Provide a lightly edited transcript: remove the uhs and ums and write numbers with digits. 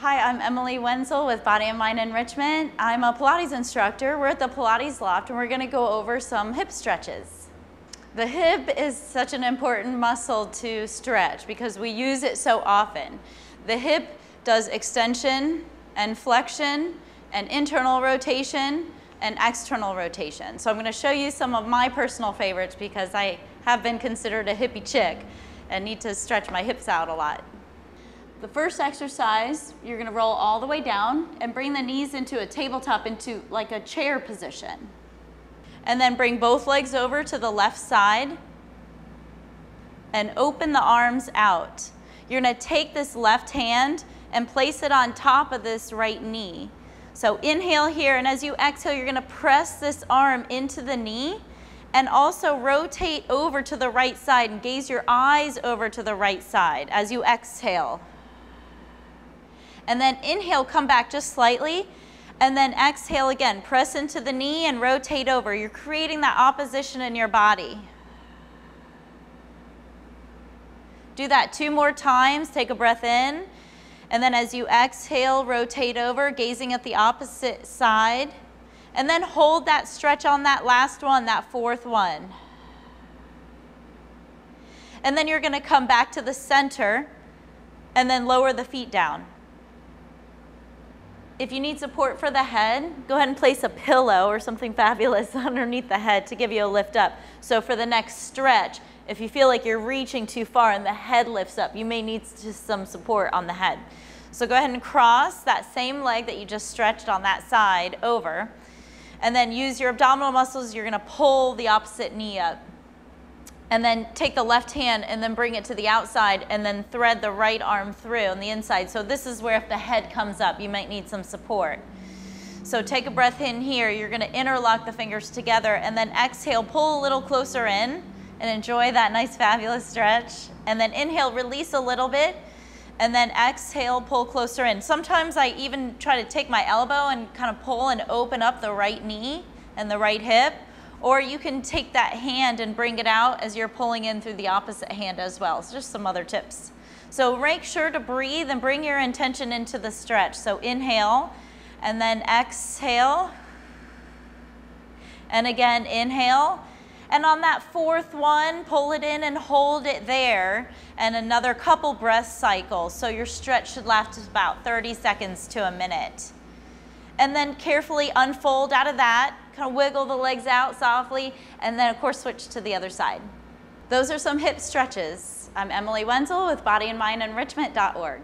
Hi, I'm Emily Wenzel with Body and Mind Enrichment. I'm a Pilates instructor. We're at the Pilates Loft and we're going to go over some hip stretches. The hip is such an important muscle to stretch because we use it so often. The hip does extension and flexion and internal rotation and external rotation. So I'm going to show you some of my personal favorites because I have been considered a hippie chick and need to stretch my hips out a lot. The first exercise, you're going to roll all the way down and bring the knees into a tabletop, into like a chair position. And then bring both legs over to the left side and open the arms out. You're going to take this left hand and place it on top of this right knee. So inhale here, and as you exhale, you're going to press this arm into the knee and also rotate over to the right side and gaze your eyes over to the right side as you exhale. And then inhale, come back just slightly, and then exhale again. Press into the knee and rotate over. You're creating that opposition in your body. Do that 2 more times. Take a breath in, and then as you exhale, rotate over, gazing at the opposite side, and then hold that stretch on that last one, that 4th one. And then you're going to come back to the center and then lower the feet down. If you need support for the head, go ahead and place a pillow or something fabulous underneath the head to give you a lift up. So for the next stretch, if you feel like you're reaching too far and the head lifts up, you may need just some support on the head. So go ahead and cross that same leg that you just stretched on that side over, and then use your abdominal muscles. You're going to pull the opposite knee up. And then take the left hand and then bring it to the outside and then thread the right arm through on the inside. So this is where if the head comes up, you might need some support. So take a breath in here. You're going to interlock the fingers together and then exhale, pull a little closer in and enjoy that nice fabulous stretch. And then inhale, release a little bit, and then exhale, pull closer in. Sometimes I even try to take my elbow and kind of pull and open up the right knee and the right hip. Or you can take that hand and bring it out as you're pulling in through the opposite hand as well. So just some other tips. So make sure to breathe and bring your intention into the stretch. So inhale and then exhale. And again, inhale. And on that 4th one, pull it in and hold it there. And another couple breath cycles. So your stretch should last about 30 seconds to a minute. And then carefully unfold out of that. Kind of wiggle the legs out softly, and then of course switch to the other side. Those are some hip stretches. I'm Emily Wenzel with bodyandmindenrichment.org.